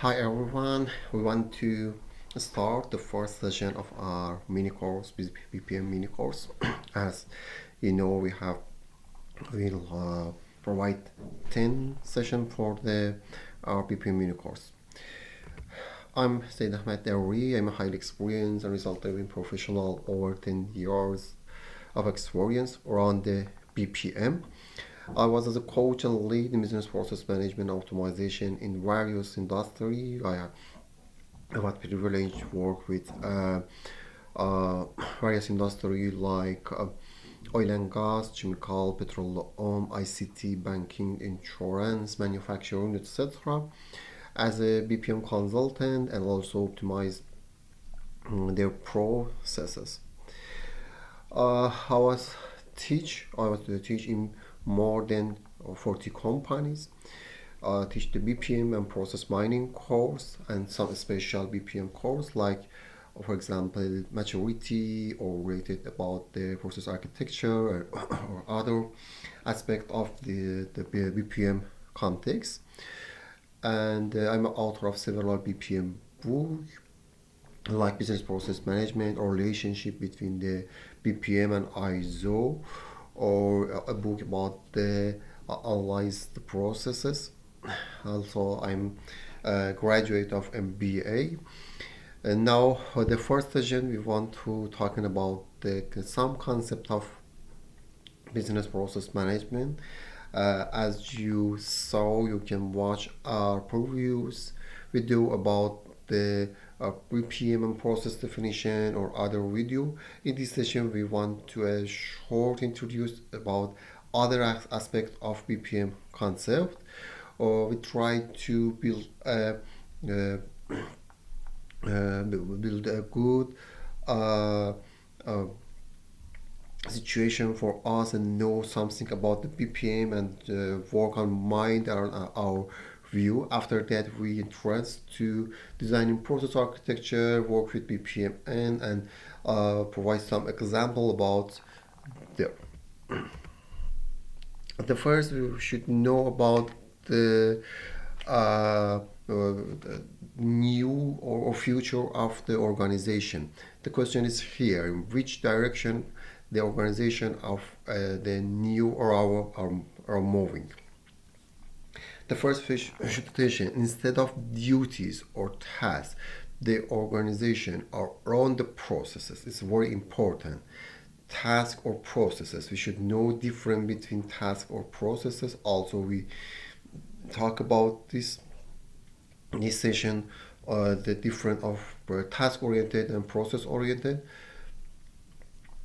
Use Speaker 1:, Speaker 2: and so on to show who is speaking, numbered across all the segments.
Speaker 1: Hi everyone, we want to start the first session of our mini course, BPM mini course. As you know, we'll provide 10 session for the our BPM mini course. I'm Said Ahmed Dawi. I'm a highly experienced and result-driven professional over 10 years of experience around the BPM. I was as a coach and lead in business process management optimization in various industries. I was privileged to work with uh, various industries like oil and gas, chemical, petroleum, ICT, banking, insurance, manufacturing, etc. As a BPM consultant and also optimize their processes. I was to teach in more than 40 companies. Teach the BPM and process mining course and some special BPM course like for example maturity or related about the process architecture or other aspect of the BPM context. And I'm an author of several BPM books like business process management or relationship between the BPM and ISO, or a book about the analyze the processes. Also, I'm a graduate of MBA. And now, for the first session, we want to talking about some concept of business process management. As you saw, you can watch our previous video about the BPM and process definition or other video. In this session, we want to short introduce about other aspect of BPM concept. Or we try to uh, build a good uh, uh, situation for us and know something about the BPM and work on mind and our view. After that, we interest to designing process architecture, work with BPM and provide some example about the the first we should know about the the new or future of the organization. The question is here: in which direction the organization of the new or are moving? The first situation: instead of duties or tasks, the organization are around the processes. It's very important. Task or processes. We should know difference between task or processes. Also, we talk about this session, the difference of task oriented and process oriented.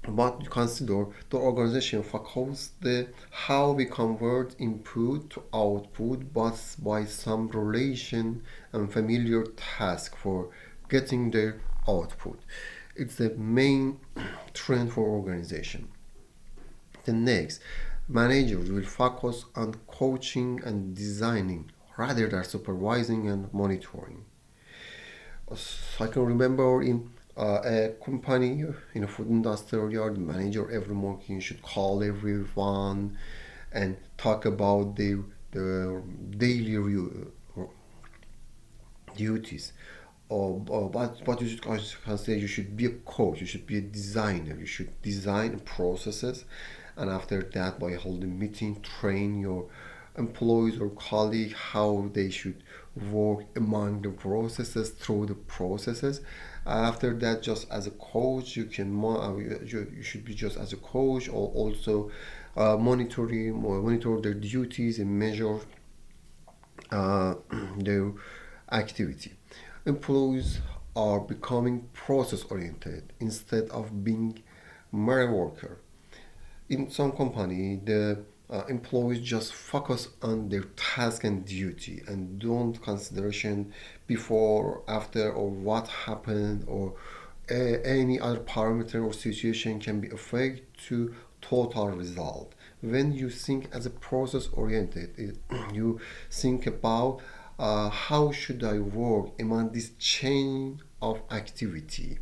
Speaker 1: But you consider the organization focus the how we convert input to output, but by some relation and familiar task for getting their output. It's the main trend for organization. The next, managers will focus on coaching and designing rather than supervising and monitoring. So I can remember in a company in a food industry, the manager every morning should call everyone and talk about the daily duties. But you should, I can say you should be a coach, you should be a designer, you should design processes, and after that, by holding meeting, train your employees or colleagues how they should work among the processes through the processes. After that, just as a coach, you should be just as a coach or also monitor their duties and measure uh, their activity. Employees are becoming process oriented instead of being mere worker. In some company, the employees just focus on their task and duty and don't consideration before, after, or what happened, or any other parameter or situation can be affect to total result. When you think as a process oriented, you think about how should I work among this chain of activity.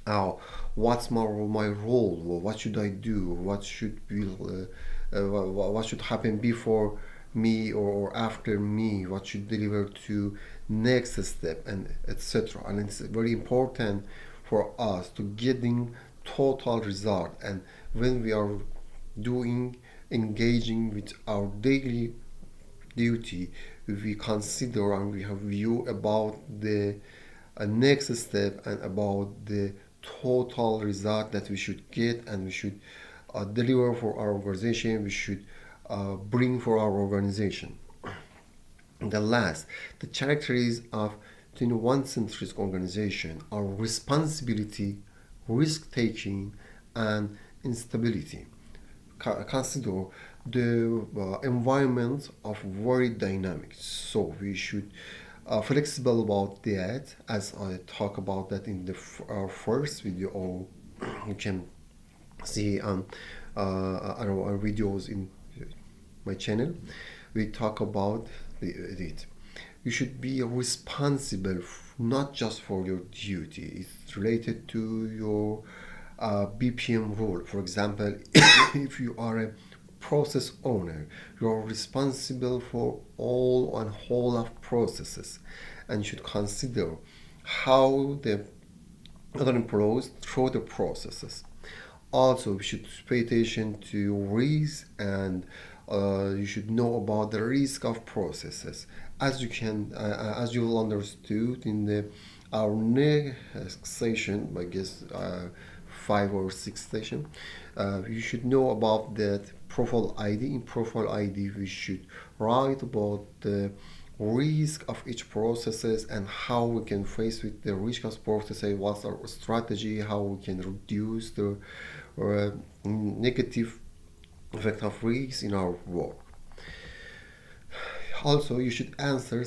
Speaker 1: uh, what's my role? What should I do? What should be what should happen before me or after me, what should deliver to next step, and etc. And it's very important for us to getting total result. And when we are doing engaging with our daily duty, we consider and we have view about the next step and about the total result that we should get, and we should deliver for our organization, we should bring for our organization. And the last, the characteristics of 21 century organization are responsibility, risk taking, and instability. Consider the environment of very dynamic, so we should flexible about that, as I talk about that in the first video, or you can see on our videos in my channel. We talk about it. You should be responsible not just for your duty. It's related to your BPM role. For example, if you are a process owner, you're responsible for all and whole of processes, and should consider how the other employees through the processes. Also, we should pay attention to risk, and you should know about the risk of processes. As you will understood in the our next session, I guess 5 or 6 session, you should know about that profile ID. In profile ID, we should write about the risk of each processes and how we can face with the risk of processes, what's our strategy, how we can reduce the negative effect of risk in our work. Also, you should answer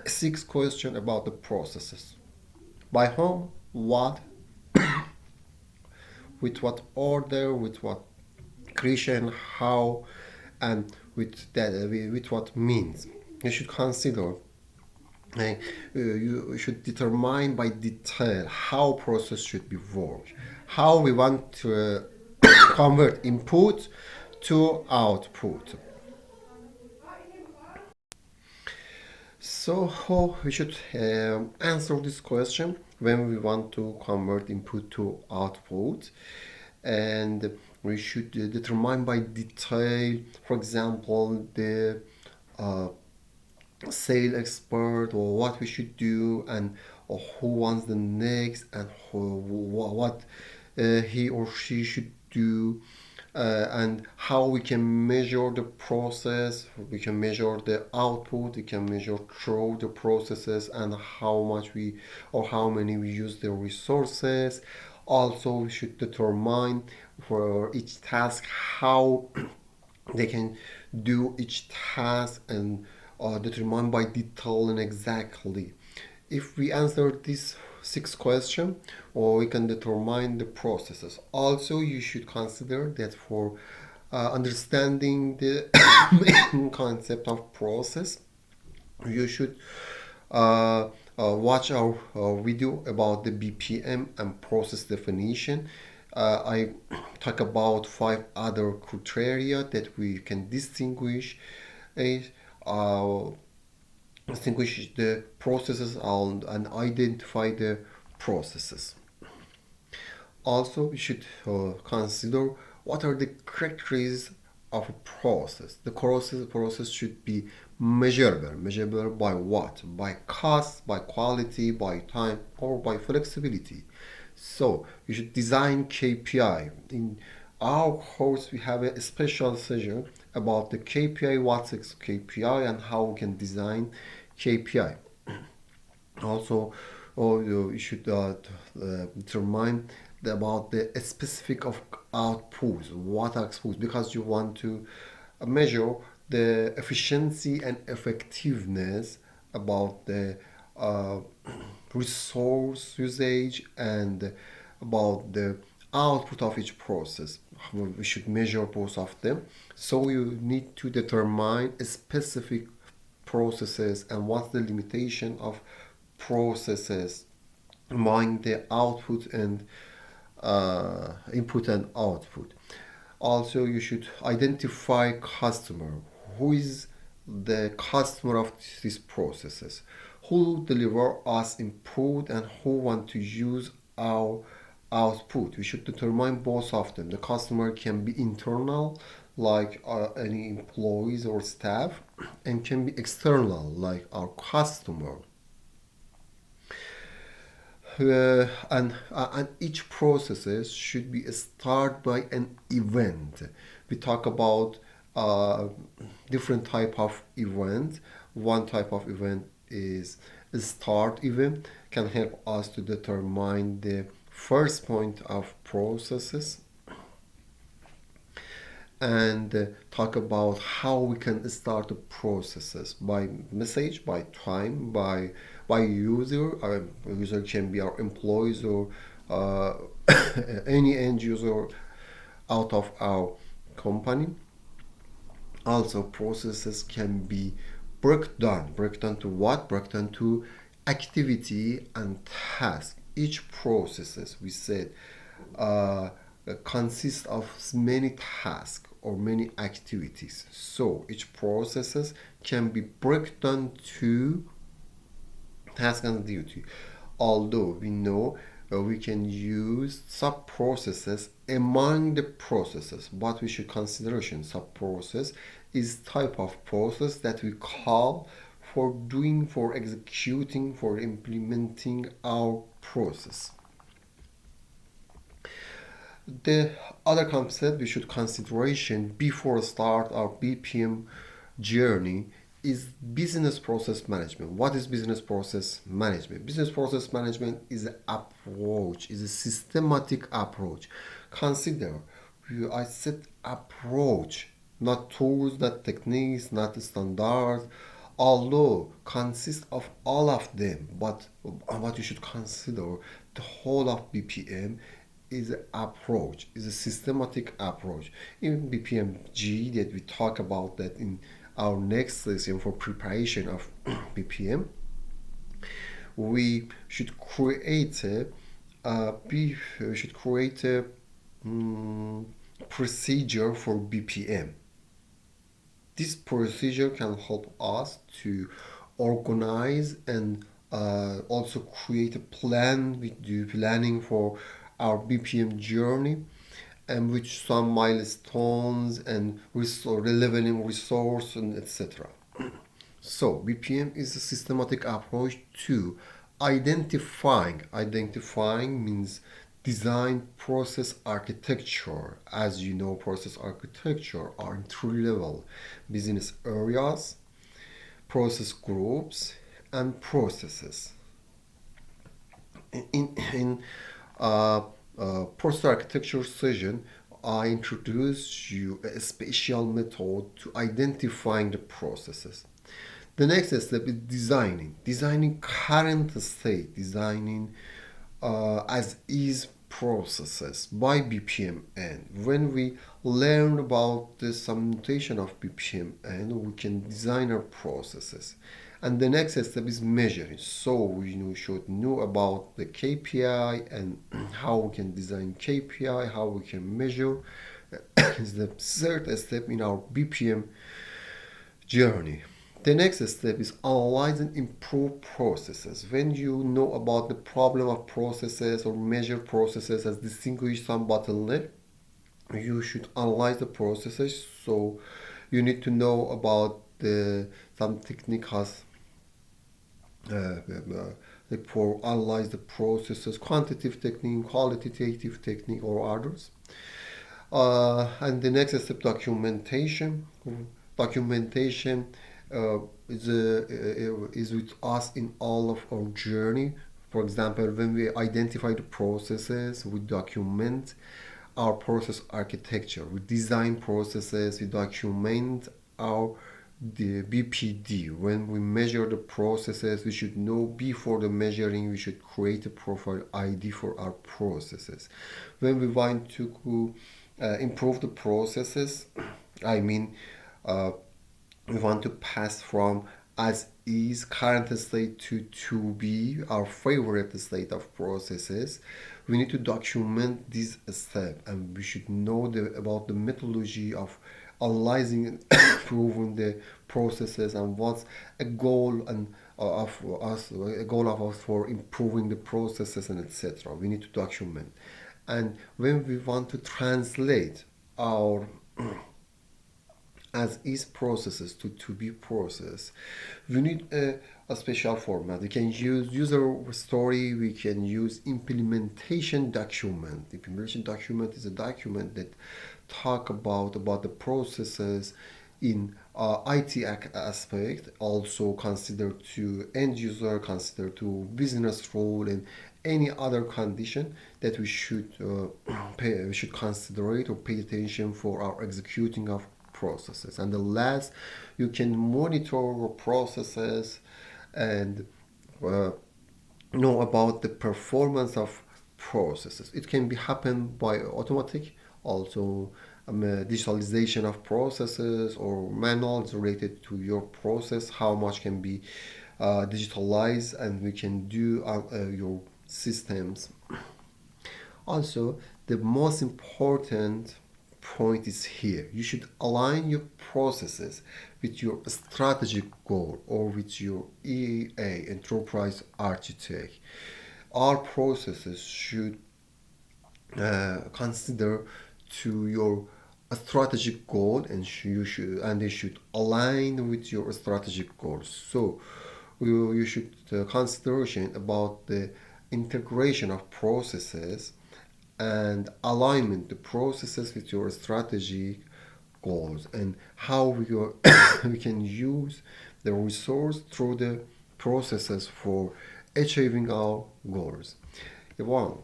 Speaker 1: 6 questions about the processes: by whom, what, with what order, with what creation, how, and with what means. You should consider, you should determine by detail how process should be worked, how we want to convert input to output. So how we should answer this question when we want to convert input to output, and we should determine by detail, for example, the uh, sale expert, or what we should do, and or who wants the next, and what he or she should do, and how we can measure the process, we can measure the output, we can measure through the processes, and how much we or how many we use the resources. Also, we should determine for each task how they can do each task, and determine by detail and exactly. If we answer these 6 questions, or we can determine the processes. Also, you should consider that for understanding the main concept of process, you should watch our video about the BPM and process definition. I talk about 5 other criteria that we can uh, distinguish the processes, and identify the processes. Also, we should consider what are the characteristics of a process. The process should be measurable. Measurable by what? By cost, by quality, by time, or by flexibility. So you should design KPI. In our course, we have a special session about the KPI, what's a KPI, and how we can design KPI. Also, you should determine about the specific of outputs, what outputs, because you want to measure the efficiency and effectiveness about the uh, resource usage, and about the output of each process. We should measure both of them. So you need to determine a specific processes and what's the limitation of processes, mind the output and input and output. Also, you should identify customer, who is the customer of these processes, who deliver us input and who want to use our output. We should determine both of them. The customer can be internal, like any employees or staff, and can be external, like our customer. And each processes should be start by an event. We talk about uh, different type of event. One type of event is a start event, can help us to determine the first point of processes, and talk about how we can start the processes by message, by time, by user. Our user can be our employees or uh, any end user out of our company. Also, processes can be break down to what? Break down to activity and task. Each processes, we said, uh, consists of many tasks or many activities. So each processes can be broken down to task and duty. Although we know we can use sub processes among the processes, but we should consideration sub process is type of process that we call for doing, for executing, for implementing our process. The other concept we should consideration before start our BPM journey is business process management. What is business process management? Business process management is an approach, is a systematic approach. Consider, I said approach, not tools, not techniques, not standards, although consist of all of them. But what you should consider, the whole of BPM is an approach, is a systematic approach. In BPMG, that we talk about that in our next session for preparation of BPM, we should create we should create a procedure for BPM. This procedure can help us to organize and also create a plan. We do planning for our BPM journey, and with some milestones and relevant resource and etc. So BPM is a systematic approach to identifying means design process architecture. As you know, process architecture are in three level: business areas, process groups, and processes. In process architecture session, I introduce you a special method to identifying the processes. The next step is designing current state, designing as is processes by BPMN. When we learn about the submutation of BPMN, we can design our processes. And the next step is measuring. So we should know about the KPI and how we can design KPI, how we can measure. Is the third step in our BPM journey. The next step is analyze and improve processes. When you know about the problem of processes or measure processes as distinguish some bottleneck, you should analyze the processes. So you need to know about the some techniques like for analyze the processes, quantitative technique, qualitative technique, or others. And the next step, documentation. Documentation is with us in all of our journey. For example, when we identify the processes, we document our process architecture. We design processes, we document our the BPD. When we measure the processes, we should know before the measuring, we should create a profile ID for our processes. When we want to improve the processes, I mean, we want to pass from as is current state to be our favorite state of processes. We need to document this step, and we should know about the methodology of analyzing and improving the processes, and what's a goal and of us a goal of us for improving the processes and etc. We need to document. And when we want to translate our as is processes to be process, we need a special format. We can use user story, we can use implementation document. Implementation document is a document that talk about the processes in IT aspect, also consider to end user, consider to business rule, and any other condition that we should consider it or pay attention for our executing of processes. And the last, you can monitor processes and uh, know about the performance of processes. It can be happen by automatic, also digitalization of processes or manuals related to your process. How much can be digitalized, and we can do your systems. Also, the most important point is here. You should align your processes with your strategic goal or with your EA, enterprise architect. Our processes should consider to your strategic goal, and they should align with your strategic goals. So you should consideration about the integration of processes and alignment the processes with your strategic goals, and how we can use the resource through the processes for achieving our goals. One,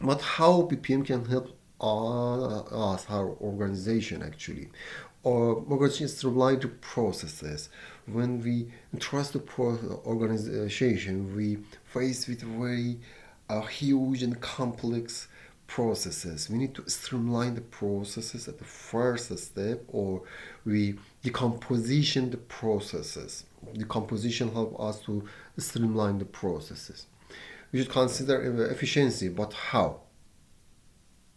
Speaker 1: but how BPM can help us, our organization actually, or organization streamline the processes. When we trust the organization, we face with very huge and complex processes. We need to streamline the processes at the first step, or we decomposition the processes. Decomposition help us to streamline the processes. We should consider efficiency, but how?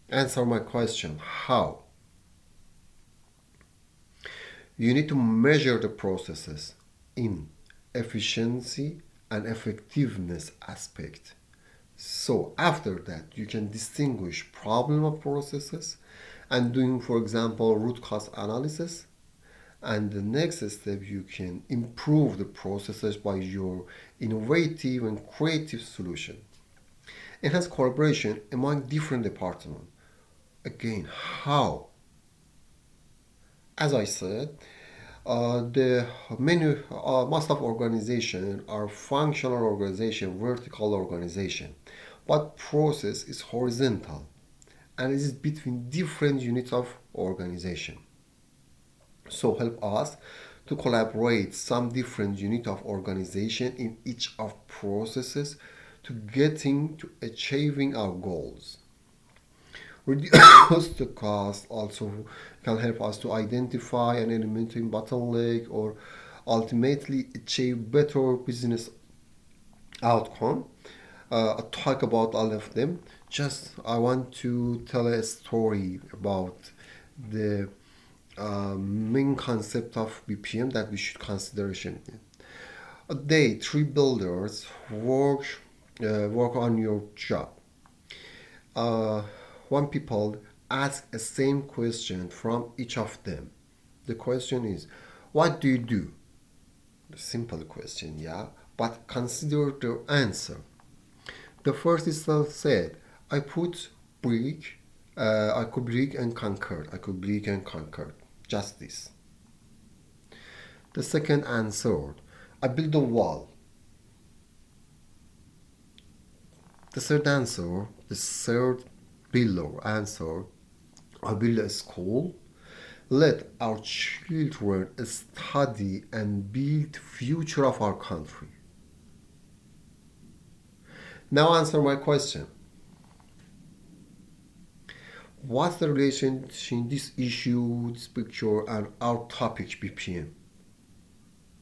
Speaker 1: Answer my question. How? You need to measure the processes in efficiency and effectiveness aspect. So after that, you can distinguish problem of processes and doing, for example, root cause analysis. And the next step, you can improve the processes by your innovative and creative solution. Enhance collaboration among different departments. Again, how? As I said, the many most of organization are functional organization, vertical organization, but process is horizontal and it is between different units of organization. So help us to collaborate some different unit of organization in each of processes to getting to achieving our goals. Reduce the cost also can help us to identify and eliminate bottleneck, or ultimately achieve better business outcome. I'll talk about all of them. Just I want to tell a story about the main concept of BPM that we should consideration. A day, three builders work on your job. uh, One people ask a same question from each of them. The question is, what do you do? The simple question, yeah, but consider the answer. The first is said, I put brick, I could brick and conquer. I could brick and conquer. Just this. The second answered, I build a wall. The third below answer, I build a school. Let our children study and build future of our country. Now answer my question. What's the relation between this issue, this picture, and our topic BPM?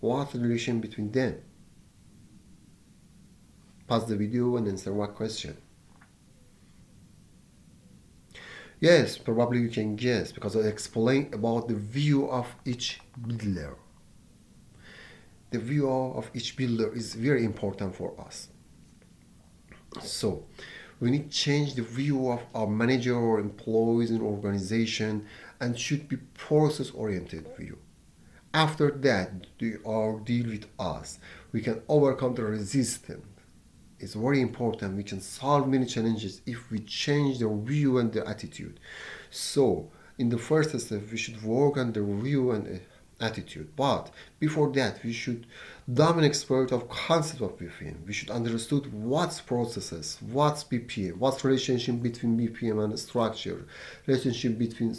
Speaker 1: What's the relation between them? Pause the video and answer my question. Yes, probably you can guess because I explain about the view of each builder. The view of each builder is very important for us. So we need to change the view of our manager or employees in organization and should be process oriented view. After that, they are deal with us. We can overcome the resistance. It's very important. We can solve many challenges if we change the view and the attitude. So, in the first step, we should work on the view and attitude. But before that, we should become an expert of concept of BPM. We should understood what's processes, what's BPM, what's relationship between BPM and structure, relationship between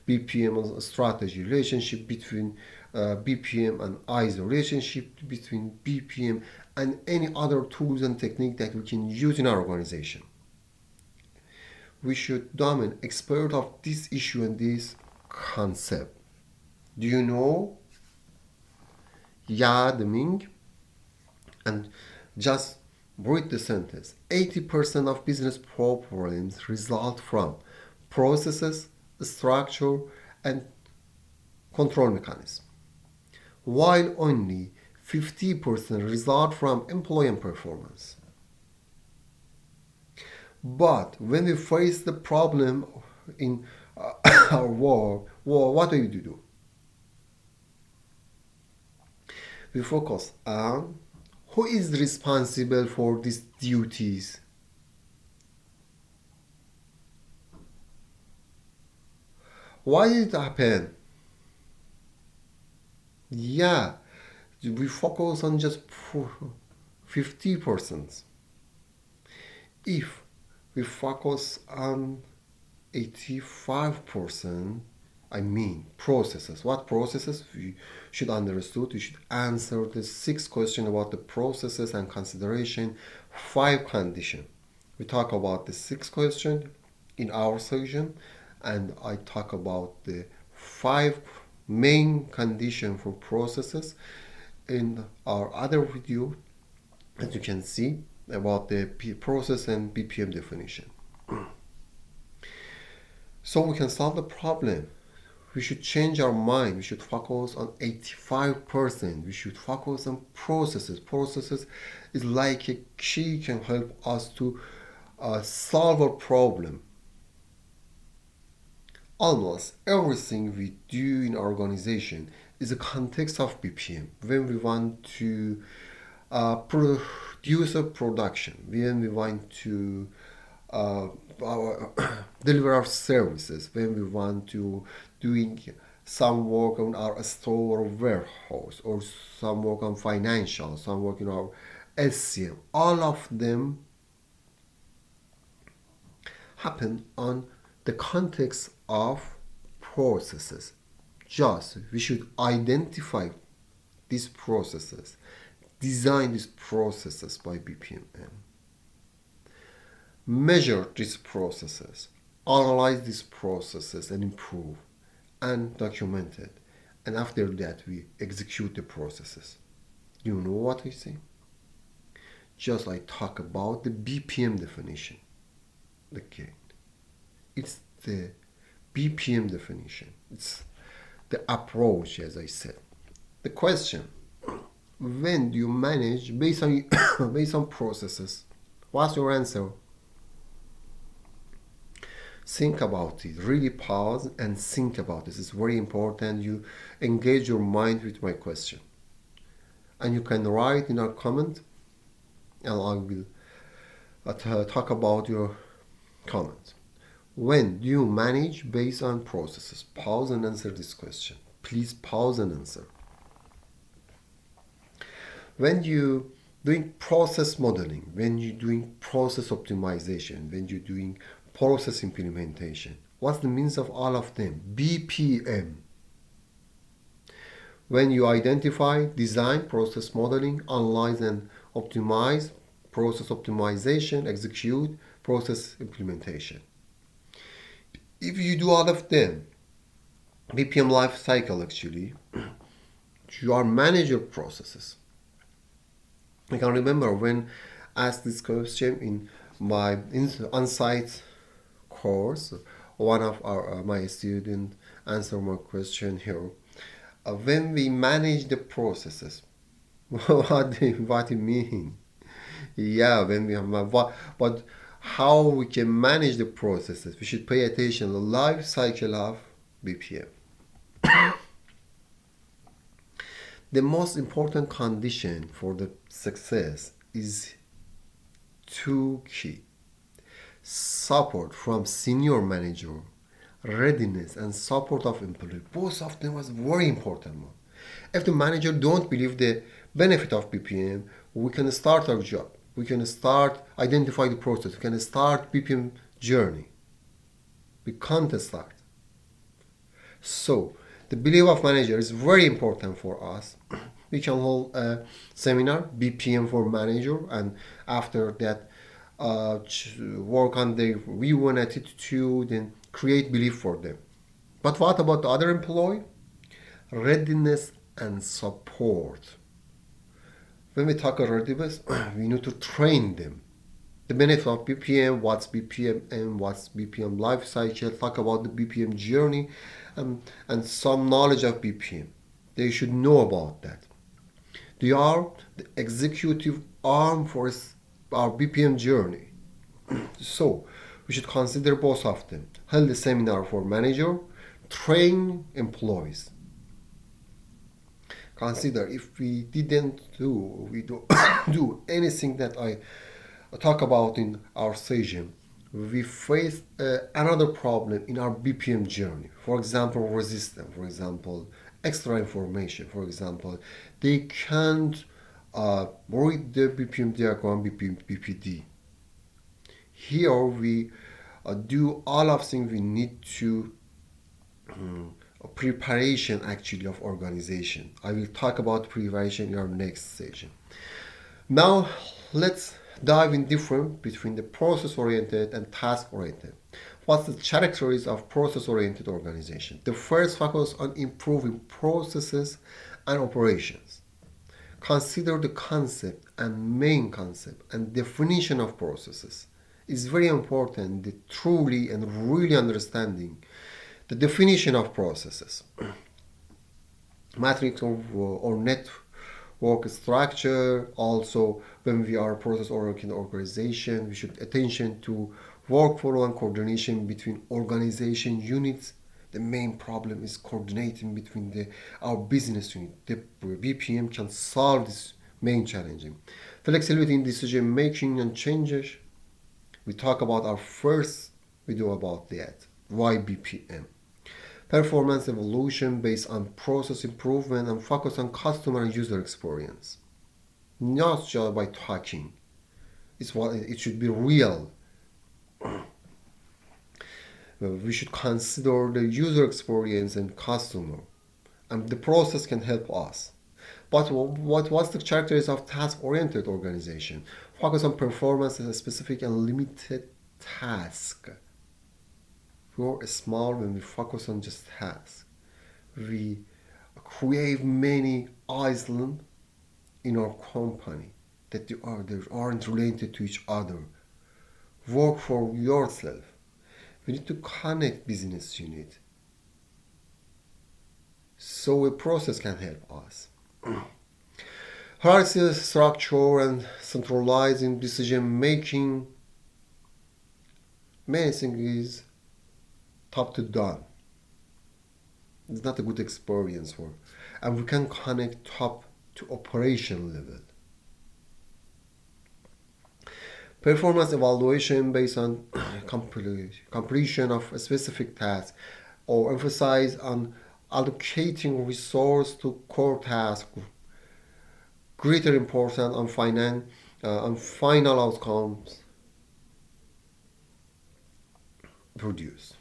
Speaker 1: BPM and strategy, relationship between BPM and ISO, relationship between BPM and any other tools and technique that we can use in our organization. We should dominate expert of this issue and this concept. Do you know? Yeah, the Ming, and just read the sentence. 80% of business problems result from processes, structure, and control mechanism, while only 50% result from employee performance. But when we face the problem in our work, well, what do we do? We focus on who is responsible for these duties. Why did it happen? Yeah, we focus on just 50%. If we focus on 85%, I mean processes. What processes? We should understood. We should answer the 6 question about the processes and consideration, 5 condition. We talk about the 6 question in our section, and I talk about the 5 main condition for processes in our other video, as you can see, about the process and BPM definition. So we can solve the problem. We should change our mind. We should focus on 85%. We should focus on processes. Processes is like a key, can help us to solve a problem. Almost everything we do in our organization is a context of BPM. When we want to produce a production, when we want to uh, our deliver our services, when we want to doing some work on our store or warehouse, or some work on financial, some work in our SCM, all of them happen on the context of processes. Just we should identify these processes, design these processes by BPMN, measure these processes, analyze these processes and improve, and document it. And after that, we execute the processes. You know what I say? Just I talk about the BPM definition. Okay, it's the BPM definition. It's the approach, as I said. The question: when do you manage based on based on processes? What's your answer? Think about it. Really pause and think about this. It's very important. You engage your mind with my question, and you can write in our comment, and I will talk about your comment. When do you manage based on processes? Pause and answer this question. Please pause and answer. When you doing process modeling, when you're doing process optimization, when you're doing process implementation, what's the means of all of them? BPM. When you identify, design, process modeling, analyze and optimize, process optimization, execute, process implementation. If you do all of them, BPM life cycle actually, you are manage your processes. I can remember when I asked this question in my on-site course, one of my student answer my question here. When we manage the processes, what do you mean? Yeah, when we have what, but how we can manage the processes? We should pay attention to the life cycle of BPM. The most important condition for the success is two key: support from senior manager, readiness and support of employee. Both of them was very important one. If the manager don't believe the benefit of BPM, we can start our job. We can start identify the process. We can start BPM journey. We can't start. So the belief of manager is very important for us. We can hold a seminar, BPM for manager, and after that, work on their view and attitude and create belief for them. But what about the other employee? Readiness and support. When we talk about readiness, we need to train them. The benefit of BPM, what's BPM and what's BPM life cycle, talk about the BPM journey, and some knowledge of BPM. They should know about that. They are the executive arm for our BPM journey. So we should consider both of them. Hold a seminar for manager, train employees. Consider if we didn't do anything that I talk about in our session, we face another problem in our BPM journey. For example, resistance. For example, extra information. For example, they can't read the BPM diagram, BPD. Here we do all of things we need to preparation actually of organization. I will talk about preparation in our next session. Now let's dive in difference between the process oriented and task oriented. What's the characteristics of process oriented organization? The first focus on improving processes and operations. Consider the concept and main concept and definition of processes. It's very important the truly and really understanding the definition of processes. Matrix or network structure. Also, when we are process oriented organization, we should attention to workflow and coordination between organization units. The main problem is coordinating between our business unit. The BPM can solve this main challenge. Flexibility in decision making and changes. We talk about our first video about that. Why BPM? Performance evolution based on process improvement and focus on customer and user experience. Not just by talking. It should be real. We should consider the user experience and customer, and the process can help us. But what's the characteristics of task-oriented organization? Focus on performance as a specific and limited task. We're small when we focus on just tasks. We create many islands in our company that they aren't related to each other. Work for yourself. We need to connect business unit so a process can help us. Hierarchy structure and centralizing decision making. Many things is top to down. It's not a good experience for, and we can connect top to operation level. Performance evaluation based on completion of a specific task, or emphasize on allocating resource to core tasks. Greater importance on final outcomes produced.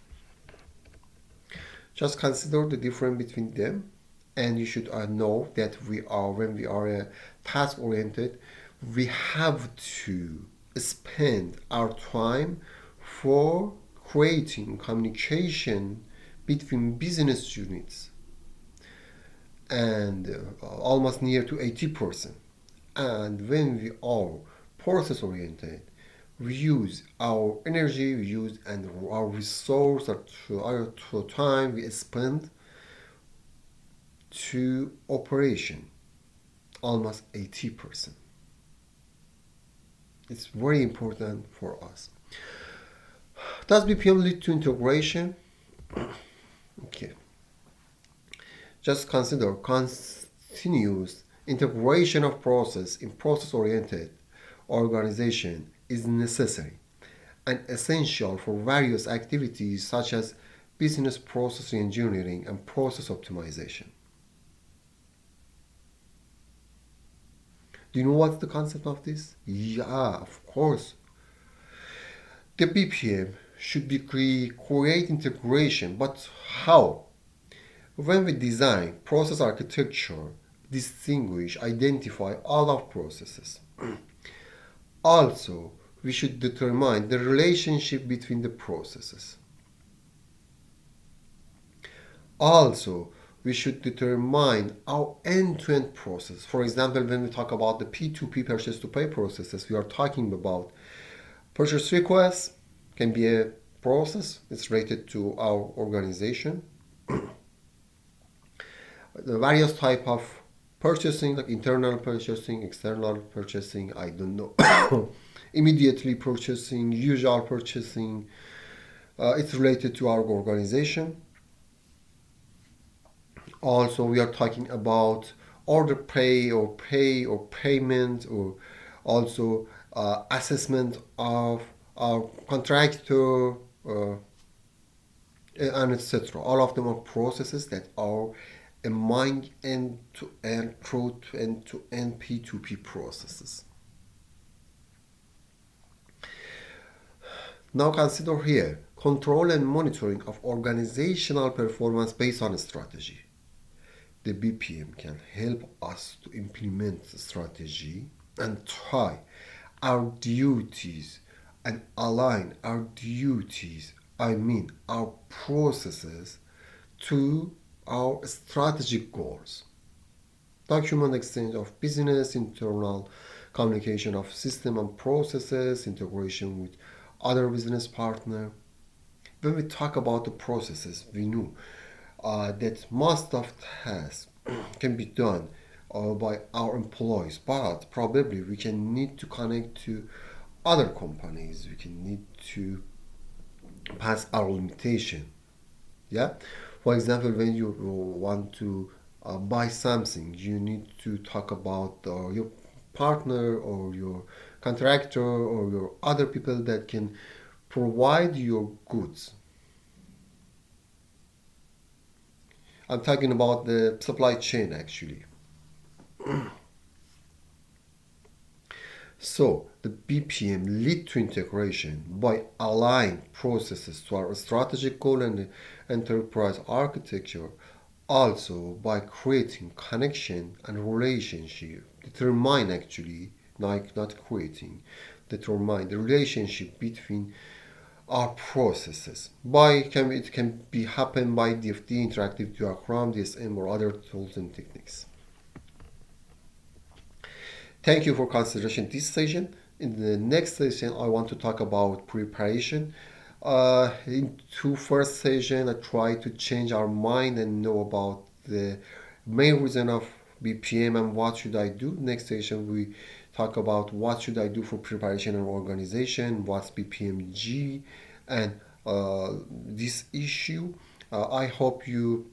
Speaker 1: Just consider the difference between them, and you should know that when we are task oriented, we have to spend our time for creating communication between business units, and almost near to 80%. And when we are process oriented, We use our energy, we use and our resource, our time we spend to operation, almost 80%. It's very important for us. Does BPM lead to integration? Okay. Just consider continuous integration of process in process-oriented organization is necessary and essential for various activities such as business process engineering and process optimization. Do you know what's the concept of this? Yeah, of course. The BPM should be create integration, but how? When we design process architecture, distinguish, identify all of processes. Also, we should determine the relationship between the processes. Also, we should determine our end-to-end process. For example, when we talk about the P2P purchase to pay processes, we are talking about purchase request can be a process. It's related to our organization. The various type of purchasing, like internal purchasing, external purchasing, I don't know. Immediately purchasing, usual purchasing. It's related to our organization. Also, we are talking about order pay or payment, or also assessment of our contractor, and etc. All of them are processes that are among end-to-end, through end-to-end P2P processes. Now consider here control and monitoring of organizational performance based on strategy. The BPM can help us to implement the strategy and tie our duties and align our duties, our processes, to our strategic goals. Document exchange of business, internal communication of system and processes, integration with other business partner. When we talk about the processes, we know that most of tasks can be done by our employees, but probably we can need to connect to other companies. We can need to pass our limitation. Yeah. For example, when you want to buy something, you need to talk about your partner or your contractor or your other people that can provide your goods. I'm talking about the supply chain actually. So the BPM lead to integration by aligning processes to our strategic goal and enterprise architecture, also by creating connection and relationship. Determine actually, not creating, determine the relationship between our processes. It can be happen by DFD, interactive diagram, DSM, or other tools and techniques. Thank you for consideration this session. In the next session, I want to talk about preparation. In two first session, I try to change our mind and know about the main reason of BPM and what should I do. Next session, we talk about what should I do for preparation and organization, what's BPMG, and this issue. I hope you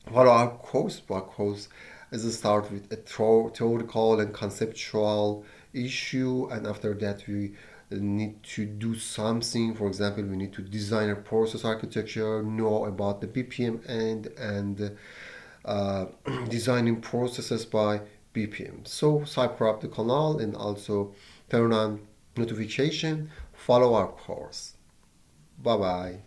Speaker 1: follow our course. Our course is a start with a theoretical and conceptual issue, and after that we need to do something. For example, we need to design a process architecture, know about the BPM and designing processes by BPM. So subscribe to the channel and also turn on notification. Follow our course. Bye bye.